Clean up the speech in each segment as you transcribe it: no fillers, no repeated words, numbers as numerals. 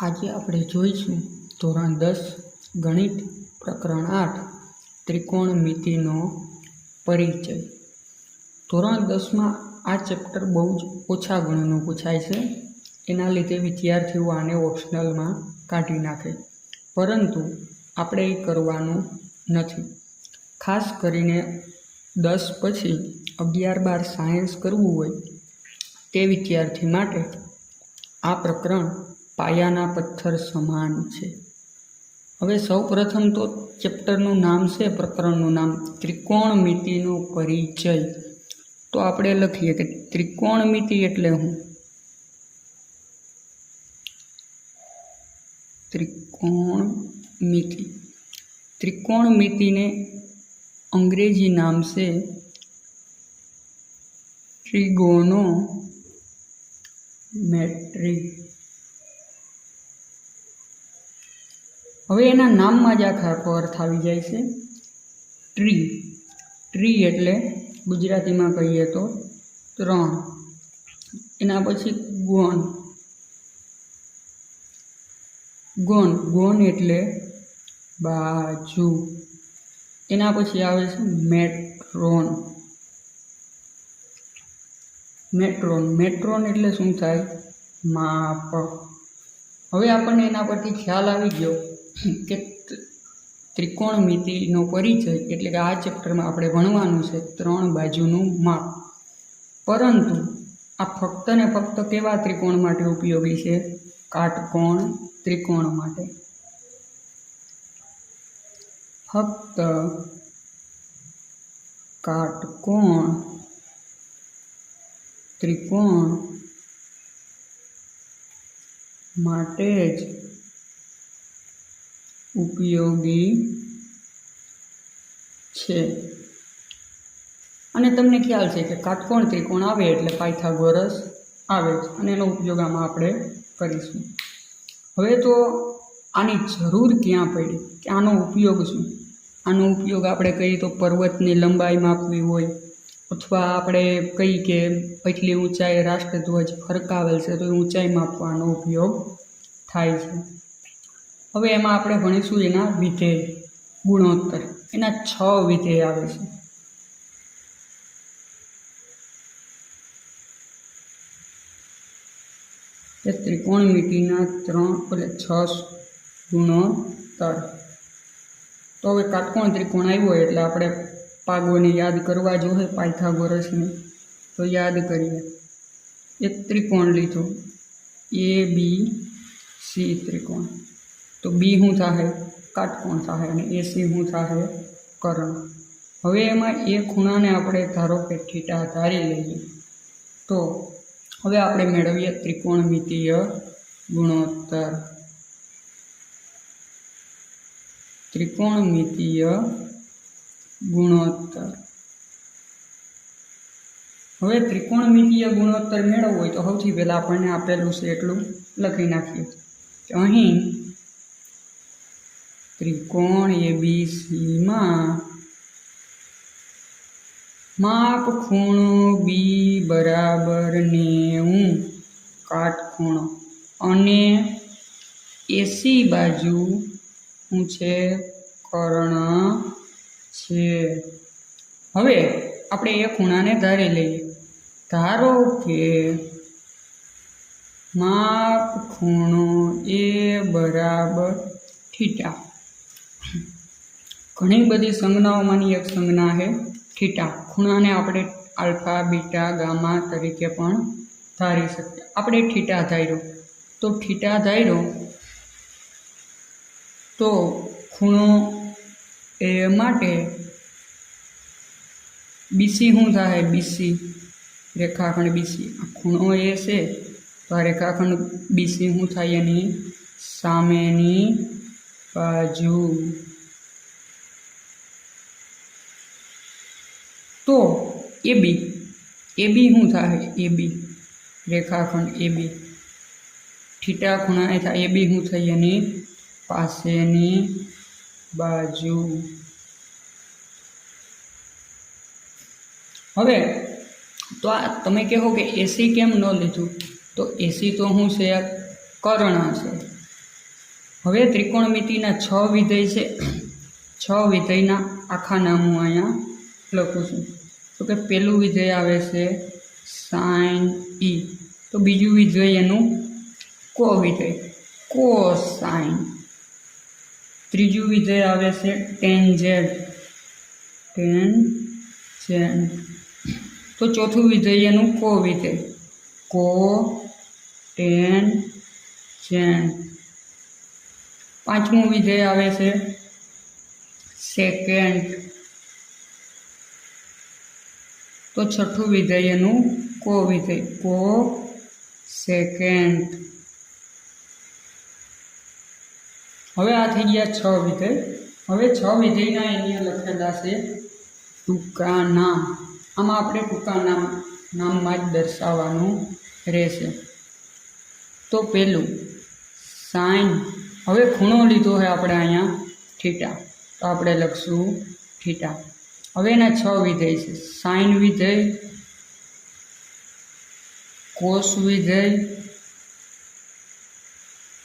આજે આપણે જોઈશું ધોરણ 10 ગણિત પ્રકરણ 8 ત્રિકોણમિતિનો પરિચય। ધોરણ 10માં આ ચેપ્ટર બહુ જ ઓછા ગણનું પૂછાય છે, એના લીધે વિદ્યાર્થીઓ આને ઓપ્શનલમાં કાઢી નાખે, પરંતુ આપણે એ કરવાનું નથી। ખાસ કરીને 10 પછી 11-12 સાયન્સ કરવું હોય તે વિદ્યાર્થી માટે આ પ્રકરણ પાયાના પથ્થર સમાન છે। હવે સૌ પ્રથમ તો ચેપ્ટરનું નામ છે, પ્રકરણનું નામ ત્રિકોણમિતિનો પરિચય। તો આપણે લખીએ કે ત્રિકોણમિતિ એટલે શું? ત્રિકોણમિતિ, ત્રિકોણમિતિને અંગ્રેજી નામ છે ટ્રિગોનોમેટ્રી। હવે એના નામમાં જ આખો અર્થ આવી જાય છે। ટ્રી એટલે ગુજરાતીમાં કહીએ તો 3, એના પછી ગોન એટલે બાજુ, એના પછી આવે છે મેટ્રોન એટલે શું થાય? માપ। હવે આપણને એના પરથી ખ્યાલ આવી ગયો કે ત્રિકોણમિતિનો પરિચય એટલે કે આ ચેપ્ટરમાં આપણે ભણવાનું છે 3 બાજુનું માપ। પરંતુ આ ફક્ત ને ફક્ત કેવા ત્રિકોણ માટે ઉપયોગી છે? કાટકોણ ત્રિકોણ માટે। ફક્ત કાટકોણ ત્રિકોણ માટે જ ઉપયોગી છે। અને તમને ખ્યાલ છે કે કાટકોણ ત્રિકોણ આવે એટલે પાયથાગોરસ આવે છે, અને એનો ઉપયોગ આમાં આપણે કરીશું। હવે તો આની જરૂર ક્યાં પડી કે આનો ઉપયોગ શું? આનો ઉપયોગ આપણે કહીએ તો પર્વતની લંબાઈ માપવી હોય, અથવા આપણે કહીએ કે એટલી ઊંચાઈ રાષ્ટ્રધ્વજ ફરકાવેલ છે તો એ ઊંચાઈ માપવાનો ઉપયોગ થાય છે। હવે એમાં આપણે ભણીશું એના વિધેય, ગુણોત્તર। એના 6 વિધેય આવે છે। એ ત્રિકોણમિતિના 6 ગુણોત્તર। તો હવે કાટકોણ ત્રિકોણ આવ્યો એટલે આપણે પાગોને યાદ કરવા જોઈએ, પાયથાગોરસને। તો યાદ કરીએ, એક ત્રિકોણ લીધો ABC ત્રિકોણ, તો બી શું થાય? કાટકોણ થાય, અને એસી શું થાય? કર્ણ। હવે એમાં એ ખૂણાને આપણે ધારો કે થીટા ધારી લઈએ, તો હવે આપણે મેળવીએ ત્રિકોણમિતિય ગુણોત્તર। ત્રિકોણમિતિય ગુણોત્તર। હવે ત્રિકોણમિતિય ગુણોત્તર મેળવવો હોય તો સૌથી પહેલાં આપણને આપેલું છે એટલું લખી નાખીએ કે અહીં ત્રિકોણ ABCમાં માપ ખૂણો B બરાબર 90 કાટખૂણો, અને AC બાજુ શું છે? કર્ણ છે। હવે આપણે એ ખૂણાને ધારી લઈએ, ધારો કે માપ ખૂણો A બરાબર થીટા। ઘણી બધી સંજ્ઞાઓમાંની એક સંજ્ઞા છે થીટા। ખૂણાને આપણે આલ્ફા, બીટા, ગામા તરીકે પણ ધારી શકીએ। આપણે થીટા ધાર્યો તો ખૂણો એ માટે BC શું થાય? BC રેખાખંડ BC, આ ખૂણો એ છે તો આ રેખાખંડ BC શું થાય? એની સામેની બાજુ। તો AB શું થાય? AB રેખાખંડ AB, થીટા ખૂણા એ થાય AB શું થાય? એની પાસેની બાજુ। હવે તો આ તમે કહો કે એસી કેમ ન લીધું? તો એસી તો શું છે? કર્ણ છે। હવે ત્રિકોણમિતિના 6 વિધેય છે. 6 વિધેયના આખા નામ હું અહીંયા લખું છું. તો કે પહેલું વિધેય આવે છે સાઇન ઈ, તો બીજું વિધેય એનું કો વિધેય કોસાઇન, ત્રીજું વિધેય આવે છે ટેન્જેન્ટ ટેન્જેન્ટ, તો ચોથું વિધેય એનું કો વિધેય કો ટેન્જેન્ટ, પાંચમું વિધેય આવે છે સેકેન્ટ, તો છઠ્ઠું વિધેય એનું કો વિધેય કો સેકેન્ટ. હવે આ થઈ ગયા 6 વિધેય. હવે 6 વિધેયના અહીંયા લખેલા છે ટૂંકા નામ. આમાં આપણે ટૂંકા નામમાં જ દર્શાવવાનું રહેશે. તો પહેલું સાઇન. હવે ખૂણો લીધો હોય આપણે અહીંયા થીટા, તો આપણે લખશું થીટા. હવે એના 6 વિધેય છે સાઇન વિધેય, કોસ વિધેય,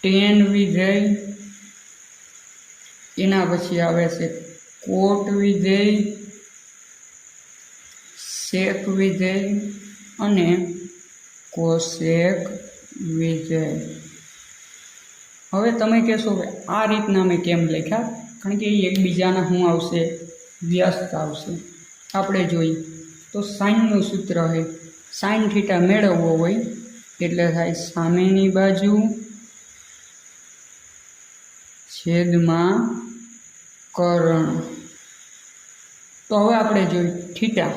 ટેન વિધેય, એના પછી આવે છે કોટ વિધેય, સેક વિધેય અને કોસેક વિધેય. હવે તમે કહેશો કે આ રીતના મેં કેમ લખ્યા? કારણ કે એ એકબીજાના શું આવશે? વ્યસ્ત આવશે. આપણે જોઈએ તો સાઇનનું સૂત્ર છે સાઇન થીટા મેળવવો હોય એટલે થાય સામેની બાજુ છેદમાં કર્ણ. તો હવે આપણે જોઈએ થીટા.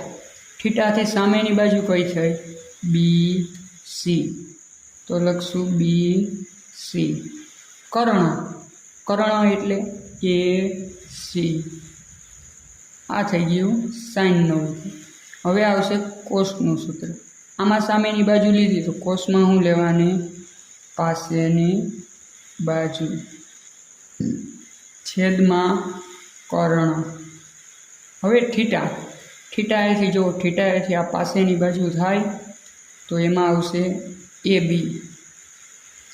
થીટાથી સામેની બાજુ કઈ થઈ? બી સી, તો લખશું બી સી. કર્ણ, કર્ણ એટલે એ સી. આ થઈ ગયું સાઇનનું વિધેય. હવે આવશે કોસનું સૂત્ર. આમાં સામેની બાજુ લીધી તો કોસમાં શું લેવાની? પાસેની બાજુ છેદમાં કર્ણ. હવે થીટા, થીટા એથી જો થીટા એથી આ પાસેની બાજુ થાય તો એમાં આવશે એ બી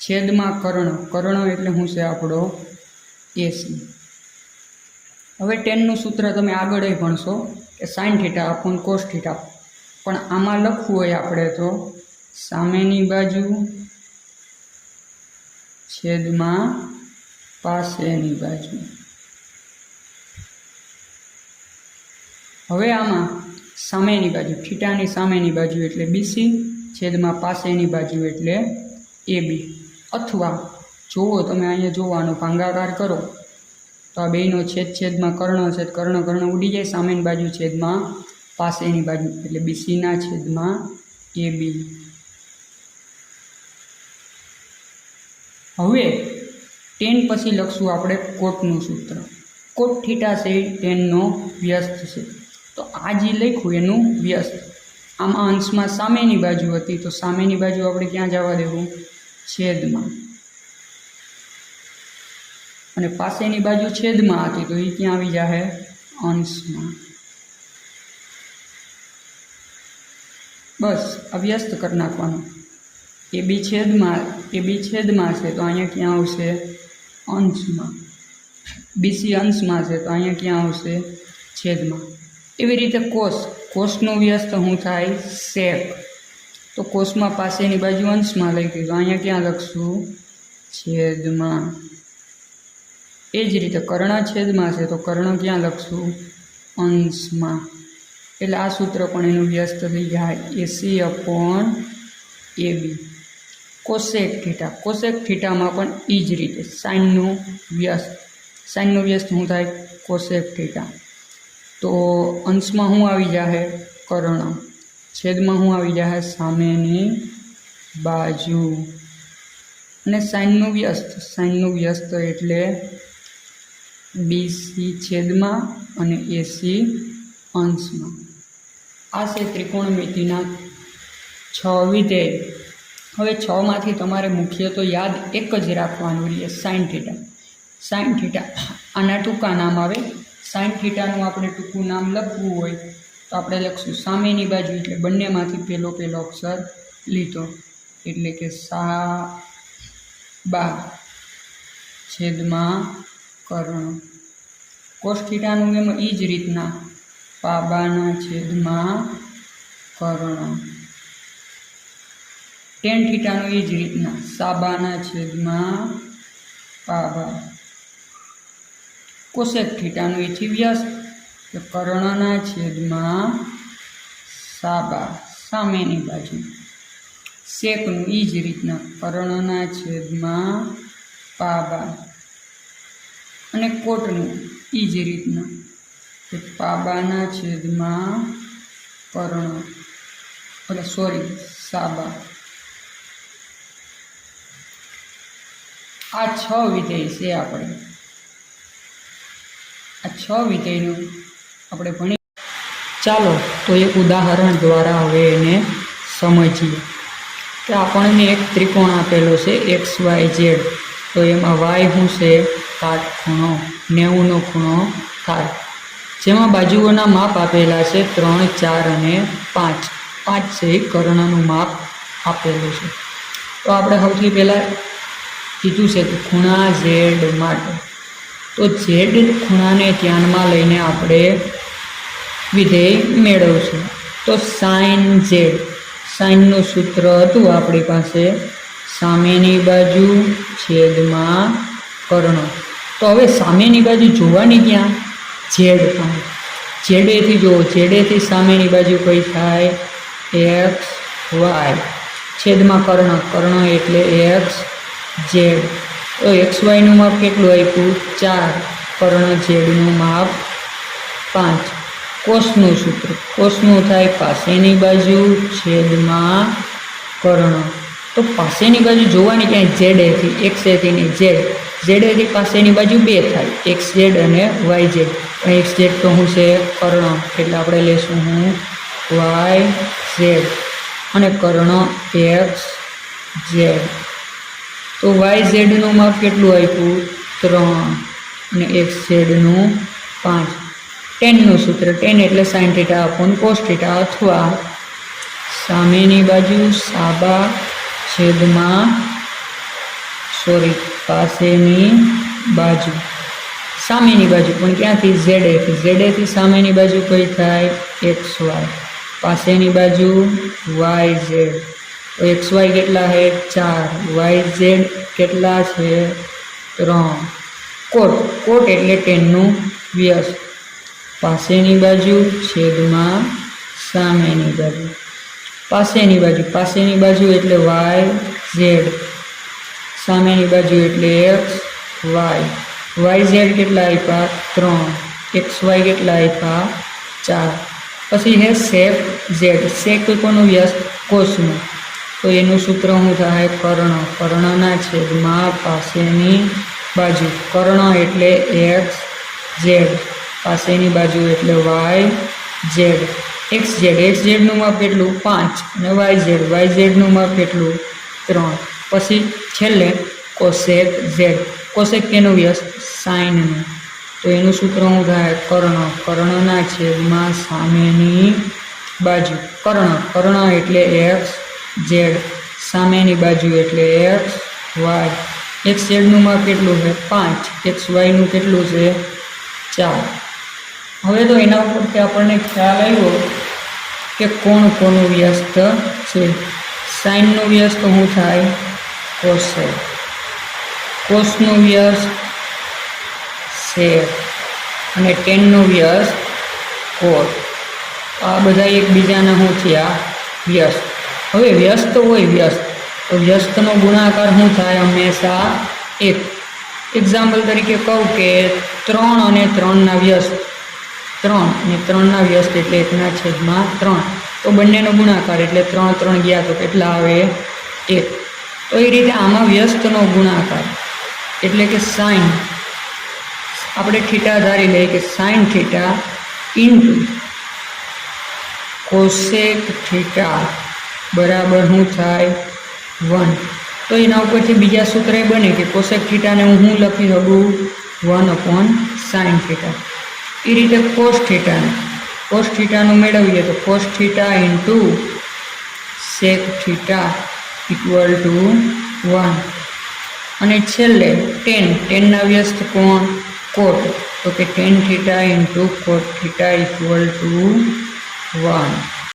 છેદમાં કર્ણ. કર્ણ એટલે શું છે આપણો? એસી. હવે ટેનનું સૂત્ર તમે આગળ ભણશો કે sine theta upon cos theta, પણ આમાં લખવું હોય આપણે તો સામેની બાજુ છેદમાં પાસેની બાજુ. હવે આમાં સામેની બાજુ થીટાની સામેની બાજુ એટલે બીસી છેદમાં પાસેની બાજુ એટલે એ બી. અથવા જુઓ તમે અહીંયા જોવાનો ભાંગાકાર કરો તો આ બેયનો છેદમાં કર્ણ છે, કર્ણ કર્ણ ઉડી જાય, સામેની બાજુ છેદમાં પાસેની બાજુ એટલે બીસીના છેદમાં એ બી. હવે ટેન પછી લખશું આપણે કોટનું સૂત્ર. કોટ થીટા છે ટેનનો વ્યસ્ત છે, તો આ જે લખ્યું એનું વ્યસ્ત. આમાં અંશમાં સામેની બાજુ હતી તો સામેની બાજુ આપણે ક્યાં જવા દેવું? છેદમાં. અને પાસેની બાજુ છેદમાં હતી તો એ ક્યાં આવી જશે? અંશમાં. બસ આ વ્યસ્ત કરી નાખવાનું. એ બી છેદમાં છે તો અહીંયા ક્યાં આવશે? અંશમાં. બીસી અંશમાં છે તો અહીંયા ક્યાં આવશે? છેદમાં. એવી રીતે કોસનું વ્યસ્ત શું થાય? સેક. તો કોસમાં પાસેની બાજુ અંશમાં લખી તો અહીંયા ક્યાં લખશું? છેદમાં. એ જ રીતે કર્ણ છેદમાં છે તો કર્ણ ક્યાં લખશું? અંશમાં. એટલે આ સૂત્ર પણ એનું વ્યસ્ત થઈ જાય એસી અપોન એ બી. કોસેક થીટા, કોસેક થીટામાં પણ એ જ રીતે સાઇનનું વ્યસ્ત. સાઇનનું વ્યસ્ત શું થાય? Cosec theta. તો અંશમાં શું આવી જાય? કર્ણ. છેદમાં શું આવી જાય? સામેની બાજુ. અને સાઇનનું વ્યસ્ત એટલે બીસી છેદમાં અને એસી અંશમાં. આ છે ત્રિકોણમિતિના 6 વિધેય. હવે 6માંથી તમારે મુખ્ય તો યાદ એક જ રાખવાનું રહે સાઇન થીટા. સાઇન થીટા આના ટૂંકા નામ આવે. સાઇન થીટાનું આપણે ટૂંકું નામ લખવું હોય તો આપણે લખશું સામેની બાજુ એટલે બંનેમાંથી પહેલો અક્ષર લીધો એટલે કે સા બા. છેદમાં કર્ણ. કોસ થીટાનું એમ એ જ રીતના પાબાના છેદમાં કર્ણ. ટેન થીટાનું એ જ રીતના સાબાના છેદમાં પાબા. કોસેક થીટાનું એથી વ્યસ્ત કે કર્ણના છેદમાં સાબા સામેની બાજુ. સેકનું એ જ રીતના કર્ણના છેદમાં પાબા. અને કોટનું એ જ રીતના કે પાબાના છેદમાં કર્ણ સાબા. આ 6 વિધેય છે. આ 6 વિધેયનું આપણે ભણી. ચાલો તો એક ઉદાહરણ દ્વારા હવે એને સમજીએ કે આપણને એક ત્રિકોણ આપેલો છે XYZ. તો એમાં વાય શું છે? કાટખૂણો 90નો ખૂણો થાય. જેમાં બાજુઓના માપ આપેલા છે 3, 4 અને 5. 5 છે કર્ણનું માપ આપેલું છે. તો આપણે સૌથી પહેલાં કીધું છે કે ખૂણા Z માટે. તો Z ખૂણાને ધ્યાનમાં લઈને આપણે વિધેય મેળવશું. તો સાઇન Z, સાઇનનું સૂત્ર હતું આપણી પાસે સામેની બાજુ છેદમાં કર્ણ. તો હવે સામેની બાજુ જોવાની ક્યાં? Z પાસે. જેડેથી જુઓ, જેડેથી સામેની બાજુ કઈ થાય? XY છેદમાં કર્ણ. કર્ણ એટલે XZ. તો XYનું માપ કેટલું આપ્યું? 4. કર્ણ Zનું માપ 5. કોસનું સૂત્ર, કોસનું થાય પાસેની બાજુ છેદમાં કર્ણ. તો પાસેની બાજુ જોવાની ક્યાંય? જેડેથી, XAથી ને Z. જેડેથી પાસેની બાજુ 2 થાય, XZ અને YZ. પણ XZ તો શું છે? કર્ણ. એટલે આપણે લેશું હું YZ અને કર્ણ XZ. તો YZનું માપ કેટલું આપ્યું? 3 અને XZનું 5. ટેનનું સૂત્ર, ટેન એટલે sine theta upon cos theta અથવા સામેની બાજુ સાબા છેદમાં પાસેની બાજુ. સામેની બાજુ પણ ક્યાંથી? ZAથી. ZAથી સામેની બાજુ કઈ થાય? XY. પાસેની બાજુ YZ. તો XY કેટલા છે? 4. YZ કેટલા છે? 3. કોટ, કોટ એટલે ટેનનું વ્યસ્ત. પાસેની બાજુ છેદમાં સામેની બાજુ. પાસેની બાજુ, પાસેની બાજુ એટલે YZ. સામેની બાજુ એટલે XY. YZ કેટલા આપ્યા? 3. XY કેટલા આપ્યા? 4. પછી હે સેક Z. સેક કોનું વ્યસ્ત? કોસનું. તો એનું સૂત્ર શું થાય? કર્ણ. કર્ણના છેદમાં પાસેની બાજુ. કર્ણ એટલે XZ. પાસેની બાજુ એટલે YZ. XZ, XZનું માપ કેટલું? 5 અને YZ, YZનું માપ કેટલું? 3. પછી છેલ્લે કોસેક Z. કોસેક કેનું વ્યસ્ત? સાઇનનું. તો એનું સૂત્ર શું થાય? કર્ણ. કર્ણના છેદમાં સામેની બાજુ. કર્ણ એટલે XZ. સામેની બાજુ એટલે XY. XZનું માપ કેટલું છે? 5. XYનું કેટલું છે? 4. હવે તો એના ઉપરથી આપણને ખ્યાલ આવ્યો કે કોણ કોનું વ્યસ્ત છે. સાઇનનું વ્યસ્ત શું થાય? કોસેક. કોસનું વ્યસ્ત સેક અને ટેનનું વ્યસ્ત કોટ. આ બધા એકબીજાના શું થયા? વ્યસ્ત. હવે વ્યસ્ત હોય વ્યસ્ત, તો વ્યસ્તનો ગુણાકાર શું થાય? હંમેશા 1. એક્ઝામ્પલ તરીકે કહું કે 3 અને 3ના વ્યસ્ત. 3 અને 3ના વ્યસ્ત એટલે 1/3. તો બંનેનો ગુણાકાર એટલે 3 3 ગયા તો કેટલા આવે? 1. તો એ રીતે આમાં વ્યસ્તનો ગુણાકાર એટલે કે સાઇન. આપણે થીટા ધારી લઈએ કે sine theta into cosec theta બરાબર શું થાય? 1. તો એના ઉપરથી બીજા સૂત્ર એ બને કે કોસેક થીટાને હું લખી શકું? 1/sin theta. એ રીતે કોસ થીટાનું મેળવીએ તો cos theta into sec theta equal to 1. અને છેલ્લે ટેનના વ્યસ્ત કોણ કોટ, તો કે tan θ × cot θ = 1.